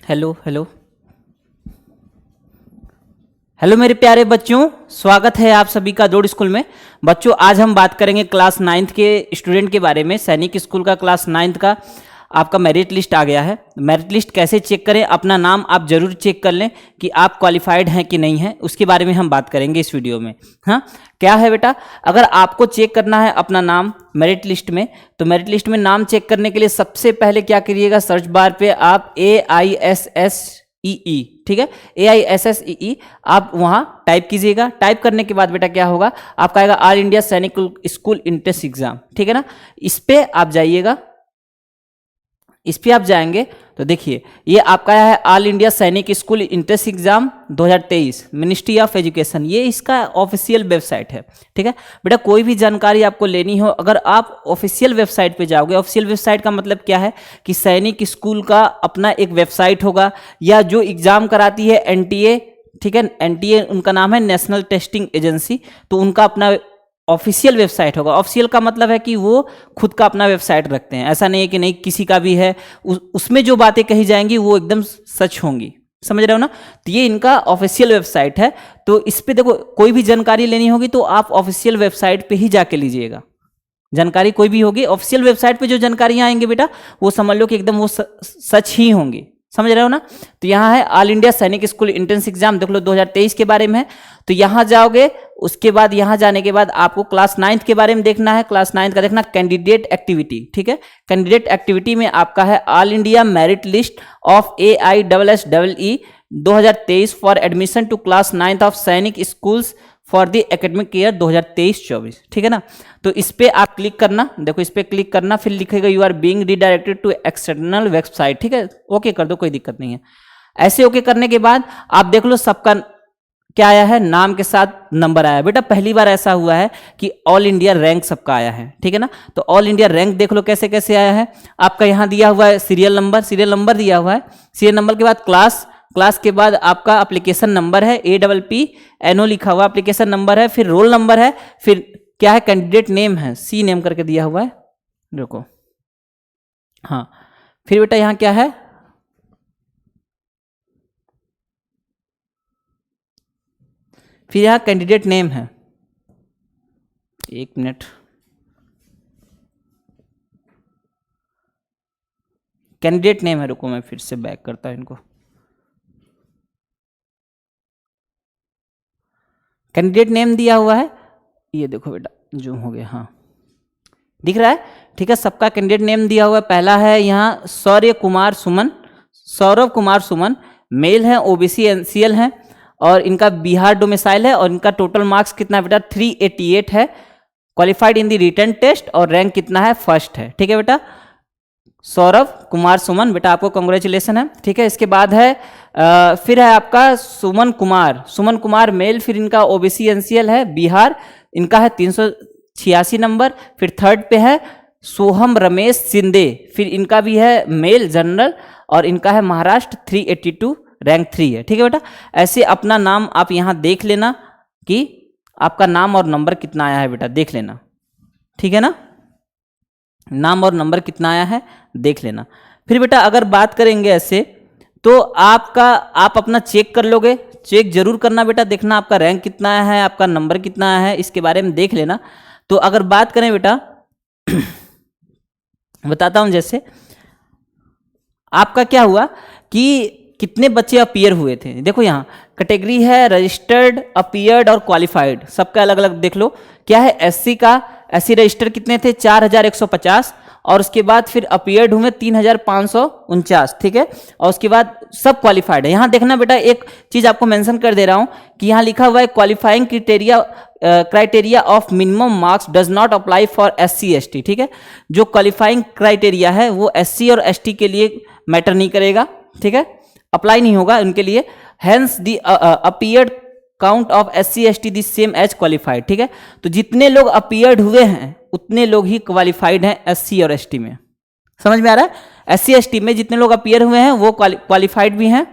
Hello hello hello मेरे प्यारे बच्चों, स्वागत है आप सभी का दौड़ स्कूल में। बच्चों, आज हम बात करेंगे क्लास 9th के स्टूडेंट के बारे में। सैनिक स्कूल का क्लास 9th का आपका मेरिट लिस्ट आ गया है। मेरिट लिस्ट कैसे चेक करें, अपना नाम आप जरूर चेक कर लें कि आप क्वालिफाइड हैं कि नहीं हैं, उसके बारे में हम बात करेंगे इस वीडियो में। हाँ, क्या है बेटा, अगर आपको चेक करना है अपना नाम मेरिट लिस्ट में, तो मेरिट लिस्ट में नाम चेक करने के लिए सबसे पहले क्या करिएगा, सर्च बार पे आप AISSEE, ठीक है, AISSEE आप वहां टाइप कीजिएगा। टाइप करने के बाद बेटा क्या होगा, आपका आएगा ऑल इंडिया सैनिक स्कूल एंट्रेंस एग्जाम, ठीक है ना। इस पे आप जाइएगा, इस पे आप जाएंगे तो देखिए ये आपका है ऑल इंडिया सैनिक school entrance exam 2023 ministry of education, ये इसका ऑफिशियल वेबसाइट है, ठीक है बेटा। कोई भी जानकारी आपको लेनी हो, अगर आप ऑफिशियल वेबसाइट पे जाओगे, ऑफिशियल वेबसाइट का मतलब क्या है कि सैनिक स्कूल का अपना एक वेबसाइट होगा, या जो एग्जाम कराती है NTA, ठीक है, NTA उनका नाम है नेशनल टेस्टिंग एजेंसी, तो उनका अपना ऑफिशियल वेबसाइट होगा। ऑफिशियल का मतलब है कि वो खुद का अपना वेबसाइट रखते हैं, ऐसा नहीं है कि नहीं किसी का भी है, उसमें जो बातें कही जाएंगी वो एकदम सच होंगी, समझ रहे हो ना। तो ये इनका ऑफिशियल वेबसाइट है। तो इस पे देखो, कोई भी जानकारी लेनी होगी तो आप ऑफिशियल वेबसाइट पे ही जाके लीजिएगा। जानकारी कोई भी होगी, ऑफिशियल वेबसाइट पे जो जानकारियां आएंगी बेटा, वो समझ लो कि एकदम वो सच ही होंगी, समझ रहे हो ना। तो यहाँ है ऑल इंडिया सैनिक स्कूल एंट्रेंस एग्जाम, देख लो 2023 के बारे में है। तो यहाँ जाओगे, उसके बाद यहाँ जाने के बाद आपको क्लास 9th के बारे में देखना है। क्लास 9th का देखना कैंडिडेट एक्टिविटी, ठीक है। कैंडिडेट एक्टिविटी में आपका है all India merit list of AISSEE 2023 for admission to class 9th of Sainik schools for the academic year 2023-24, ठीक है ना। तो इस पे आप क्लिक करना, देखो इस पे क्लिक करना, फिर लिखेगा you are being redirected to external website, ठीक है, ओके कर दो, कोई दिक्कत नहीं है। ऐसे ओके करने के बाद आप देख लो सबका क्या आया है, नाम के साथ नंबर आया बेटा। पहली बार ऐसा हुआ है कि ऑल इंडिया रैंक सबका आया है, ठीक है ना। तो ऑल इंडिया रैंक देख लो कैसे कैसे आया है। आपका यहाँ दिया हुआ है सीरियल नंबर दिया हुआ है। सीरियल नंबर के बाद क्लास के बाद आपका एप्लीकेशन नंबर है, APPNO लिखा हुआ एप्लीकेशन नंबर है, फिर रोल नंबर है, फिर क्या है, कैंडिडेट नेम है, C नेम करके दिया हुआ है, देखो। हाँ, फिर बेटा यहाँ क्या है, फिर यहाँ कैंडिडेट नेम है, एक मिनट, कैंडिडेट नेम है, रुको मैं फिर से बैक करता हूं इनको। कैंडिडेट नेम दिया हुआ है, ये देखो बेटा जूम हो गया, हाँ दिख रहा है, ठीक है। सबका कैंडिडेट नेम दिया हुआ है। पहला है यहाँ सौरव कुमार सुमन, मेल है, OBC NCL है, और इनका बिहार डोमिसाइल है, और इनका टोटल मार्क्स कितना है बेटा, 388 है, qualified in the written test, और रैंक कितना है, फर्स्ट है, ठीक है बेटा। सौरव कुमार सुमन बेटा, आपको कांग्रेचुलेसन है, ठीक है। इसके बाद है फिर है आपका सुमन कुमार मेल, फिर इनका OBC NCL है, बिहार, इनका है 386 नंबर। फिर थर्ड पे है सोहम रमेश शिंदे, फिर इनका भी है मेल जनरल, और इनका है महाराष्ट्र, 382 रैंक 3 है, ठीक है बेटा। ऐसे अपना नाम आप यहाँ देख लेना कि आपका नाम और नंबर कितना आया है बेटा, देख लेना, ठीक है ना। नाम और नंबर कितना आया है देख लेना। फिर बेटा अगर बात करेंगे ऐसे, तो आप अपना चेक कर लोगे, चेक जरूर करना बेटा, देखना आपका रैंक कितना आया है, आपका नंबर कितना आया है, इसके बारे में देख लेना। तो अगर बात करें बेटा बताता हूं, जैसे आपका क्या हुआ कि कितने बच्चे अपीयर हुए थे। देखो यहाँ कैटेगरी है रजिस्टर्ड, अपीयर्ड और क्वालिफाइड, सबका अलग अलग देख लो। क्या है, SC रजिस्टर कितने थे, 4150, और उसके बाद फिर अपीयर्ड हुए 3549, ठीक है, और उसके बाद सब क्वालिफाइड है। यहाँ देखना बेटा, एक चीज आपको मेंशन कर दे रहा हूँ कि यहाँ लिखा हुआ है qualifying criteria of minimum marks does not apply for SC ST, ठीक है। जो क्वालिफाइंग क्राइटेरिया है वो SC और ST के लिए मैटर नहीं करेगा, ठीक है, अप्लाई नहीं होगा उनके लिए। Hence the appeared count of SC ST the same as qualified, ठीक है। तो जितने लोग अपीयर्ड हुए हैं उतने लोग ही क्वालिफाइड हैं SC और ST में, समझ में आ रहा है। SC ST में जितने लोग अपीयर हुए हैं वो क्वालिफाइड भी हैं।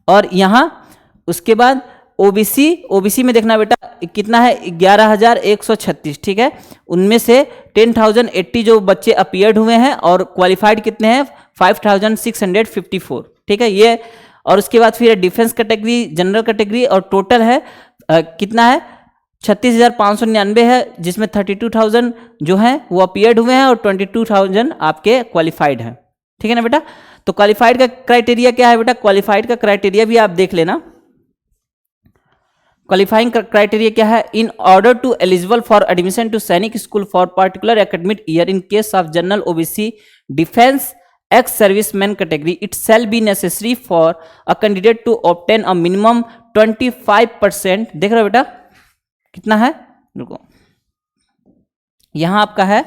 और यहाँ उसके बाद OBC में देखना बेटा कितना है, 11,136, ठीक है। उनमें से 10,080 जो बच्चे अपीयर्ड हुए हैं, और क्वालिफाइड कितने हैं, 5,654, ठीक है ये। और उसके बाद फिर डिफेंस कैटेगरी, जनरल कैटेगरी, और टोटल है कितना है 36,599 है, जिसमें 32,000 जो है वो अपीयर्ड हुए हैं और 22,000 आपके क्वालिफाइड हैं। ठीक है ना बेटा। तो क्वालिफाइड का क्राइटेरिया क्या है बेटा, क्वालिफाइड का क्राइटेरिया भी आप देख लेना। क्वालिफाइंग क्राइटेरिया क्या है, in order to eligible for admission to Sainik school for particular academic year in case of general OBC defence ex serviceman category it shall be necessary for a candidate to obtain a minimum 25%। देख रहे हो बेटा कितना है, रुको यहां आपका है,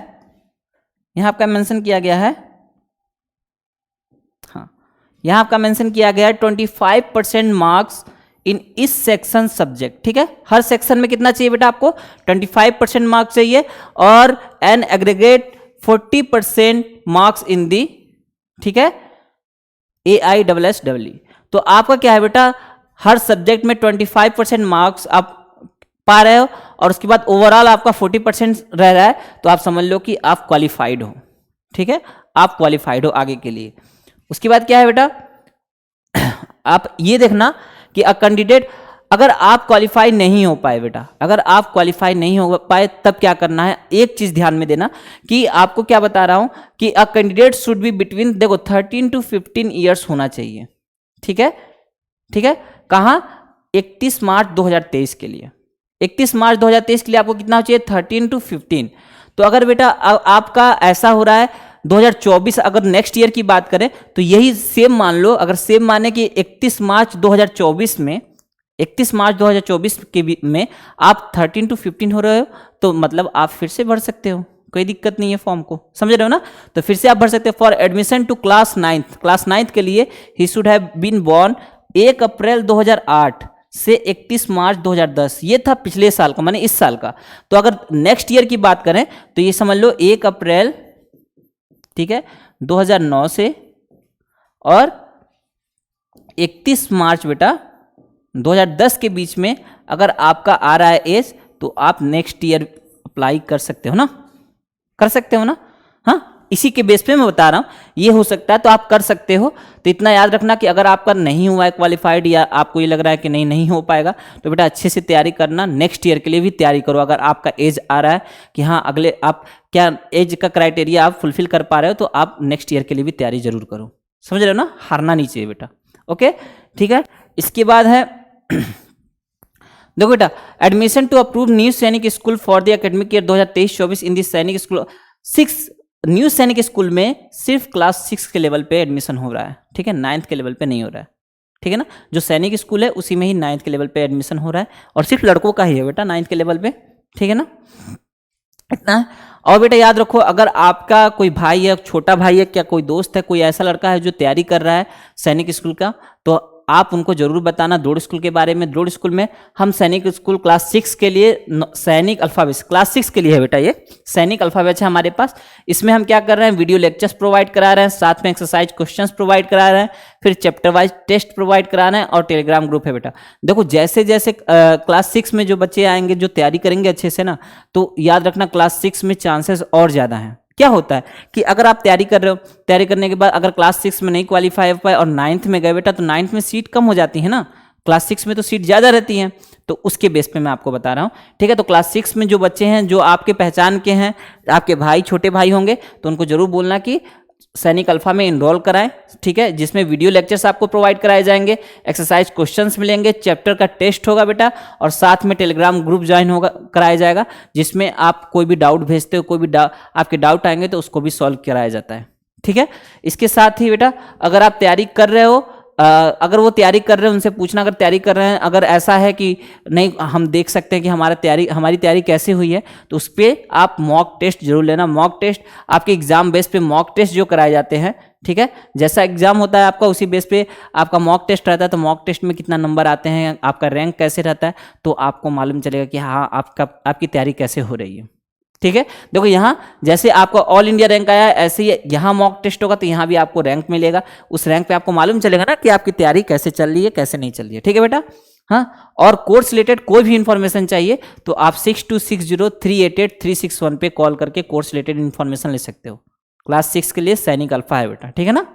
यहां आपका मेंशन किया गया है, हाँ यहां आपका मेंशन किया गया है 25% मार्क्स इन इस सेक्शन सब्जेक्ट। ठीक है, हर सेक्शन में कितना चाहिए बेटा आपको 25% मार्क्स चाहिए, और एन एग्रीगेट 40% मार्क्स इन दी, ठीक है, AISSEE। तो आपका क्या है बेटा, हर सब्जेक्ट में 25% मार्क्स आप पा रहे हो, और उसके बाद ओवरऑल आपका 40% रह रहा है, तो आप समझ लो कि आप क्वालिफाइड हो। ठीक है, आप क्वालिफाइड हो आगे के लिए। उसके बाद क्या है बेटा, आप ये देखना कि अ कैंडिडेट, अगर आप क्वालिफाई नहीं हो पाए बेटा, अगर आप क्वालिफाई नहीं हो पाए तब क्या करना है, एक चीज ध्यान में देना कि आपको क्या बता रहा हूं कि a candidate should be between, देखो 13 to 15 ईयर्स होना चाहिए। ठीक है, ठीक है, कहां 31 मार्च 2023 के लिए, 31 मार्च 2023 के लिए आपको कितना चाहिए 13 to 15। तो अगर बेटा आपका ऐसा हो रहा है 2024, अगर नेक्स्ट ईयर की बात करें तो यही सेम मान लो, अगर सेम माने कि 31 मार्च 2024 में, 31 मार्च 2024 के में आप 13 to 15 हो रहे हो, तो मतलब आप फिर से भर सकते हो, कोई दिक्कत नहीं है फॉर्म को, समझ रहे हो ना। तो फिर से आप भर सकते हो। For admission to class 9th के लिए ही should have been born 1 April 2008 से 31 मार्च 2010, ये था पिछले साल का, माने इस साल का। तो अगर नेक्स्ट ईयर की बात करें तो ये समझ लो 1 अप्रैल, ठीक है, 2009 से और 31 मार्च बेटा 2010 के बीच में अगर आपका आ रहा है एज, तो आप नेक्स्ट ईयर अप्लाई कर सकते हो ना, कर सकते हो ना। हाँ, इसी के बेस पे मैं बता रहा हूँ, ये हो सकता है तो आप कर सकते हो। तो इतना याद रखना कि अगर आपका नहीं हुआ है क्वालिफाइड, या आपको ये लग रहा है कि नहीं हो पाएगा, तो बेटा अच्छे से तैयारी करना, नेक्स्ट ईयर के लिए भी तैयारी करो। अगर आपका एज आ रहा है कि हाँ अगले, आप क्या एज का क्राइटेरिया आप फुलफिल कर पा रहे हो, तो आप नेक्स्ट ईयर के लिए भी तैयारी जरूर करो, समझ रहे हो ना, हारना नहीं चाहिए बेटा। ओके, ठीक है। इसके बाद है देखो बेटा, एडमिशन टू अप्रूव न्यू सैनिक school for the academic year 2023-24 in this सैनिक स्कूल 6 न्यू सैनिक स्कूल में सिर्फ क्लास 6 के लेवल पे एडमिशन हो रहा है। ठीक है, 9th के लेवल पे नहीं हो रहा है। ठीक है ना, जो सैनिक स्कूल है उसी में ही 9th के लेवल पे एडमिशन हो रहा है, और सिर्फ लड़कों का ही है बेटा 9th के लेवल पे। ठीक है ना, इतना है। और बेटा याद रखो, अगर आपका कोई भाई है, छोटा भाई है, क्या कोई दोस्त है, कोई ऐसा लड़का है जो तैयारी कर रहा है सैनिक स्कूल का, तो आप उनको जरूर बताना द्रोड़ स्कूल के बारे में। द्रोड़ स्कूल में हम सैनिक स्कूल क्लास 6 के लिए, सैनिक अल्फाबेट्स क्लास 6 के लिए है बेटा, ये सैनिक अल्फाबेट्स है हमारे पास। इसमें हम क्या कर रहे हैं, वीडियो लेक्चर्स प्रोवाइड करा रहे हैं, साथ में एक्सरसाइज क्वेश्चंस प्रोवाइड करा रहे हैं, फिर चैप्टर वाइज टेस्ट प्रोवाइड करा रहे हैं, और टेलीग्राम ग्रुप है बेटा। देखो जैसे जैसे क्लास 6 में जो बच्चे आएंगे, जो तैयारी करेंगे अच्छे से ना, तो याद रखना क्लास 6 में चांसेस और ज़्यादा हैं। क्या होता है कि अगर आप तैयारी कर रहे हो, तैयारी करने के बाद अगर क्लास 6 में नहीं क्वालिफाई हो पाए और 9th में गए बेटा, तो 9th में सीट कम हो जाती है ना, क्लास 6 में तो सीट ज़्यादा रहती है। तो उसके बेस पे मैं आपको बता रहा हूँ। ठीक है, तो क्लास 6 में जो बच्चे हैं, जो आपके पहचान के हैं, आपके भाई, छोटे भाई होंगे, तो उनको जरूर बोलना कि सैनिक अल्फा में इनरोल कराएं। ठीक है, जिसमें वीडियो लेक्चर्स आपको प्रोवाइड कराए जाएंगे, एक्सरसाइज क्वेश्चंस मिलेंगे, चैप्टर का टेस्ट होगा बेटा, और साथ में टेलीग्राम ग्रुप ज्वाइन होगा, कराया जाएगा, जिसमें आप कोई भी डाउट भेजते हो, कोई भी आपके डाउट आएंगे तो उसको भी सॉल्व कराया जाता है। ठीक है, इसके साथ ही बेटा अगर आप तैयारी कर रहे हो, अगर वो तैयारी कर रहे हैं उनसे पूछना, अगर तैयारी कर रहे हैं, अगर ऐसा है कि नहीं हम देख सकते हैं कि हमारी तैयारी कैसे हुई है, तो उस पर आप मॉक टेस्ट जरूर लेना। मॉक टेस्ट आपके एग्जाम बेस पे मॉक टेस्ट जो कराए जाते हैं, ठीक है, जैसा एग्जाम होता है आपका उसी बेस पे आपका मॉक टेस्ट रहता है। तो मॉक टेस्ट में कितना नंबर आते हैं, आपका रैंक कैसे रहता है, तो आपको मालूम चलेगा कि हाँ आपकी तैयारी कैसे हो रही है। ठीक है, देखो यहाँ जैसे आपका ऑल इंडिया रैंक आया है, ऐसे ही यहाँ मॉक टेस्ट होगा तो यहाँ भी आपको रैंक मिलेगा। उस रैंक पे आपको मालूम चलेगा ना कि आपकी तैयारी कैसे चल रही है, कैसे नहीं चल रही है। ठीक है बेटा, हाँ। और कोर्स रिलेटेड कोई भी इंफॉर्मेशन चाहिए तो आप 6260388361 पे कॉल करके कोर्स रिलेटेड इंफॉर्मेशन ले सकते हो। क्लास 6 के लिए सैनिक अल्फा है बेटा, ठीक है ना।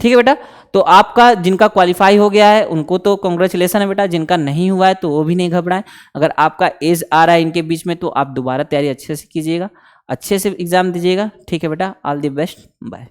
ठीक है बेटा। तो आपका जिनका क्वालिफाई हो गया है उनको तो कॉन्ग्रेचुलेसन है बेटा, जिनका नहीं हुआ है तो वो भी नहीं घबराएं। अगर आपका एज आ रहा है इनके बीच में तो आप दोबारा तैयारी अच्छे से कीजिएगा, अच्छे से एग्जाम दीजिएगा। ठीक है बेटा, ऑल द बेस्ट, बाय।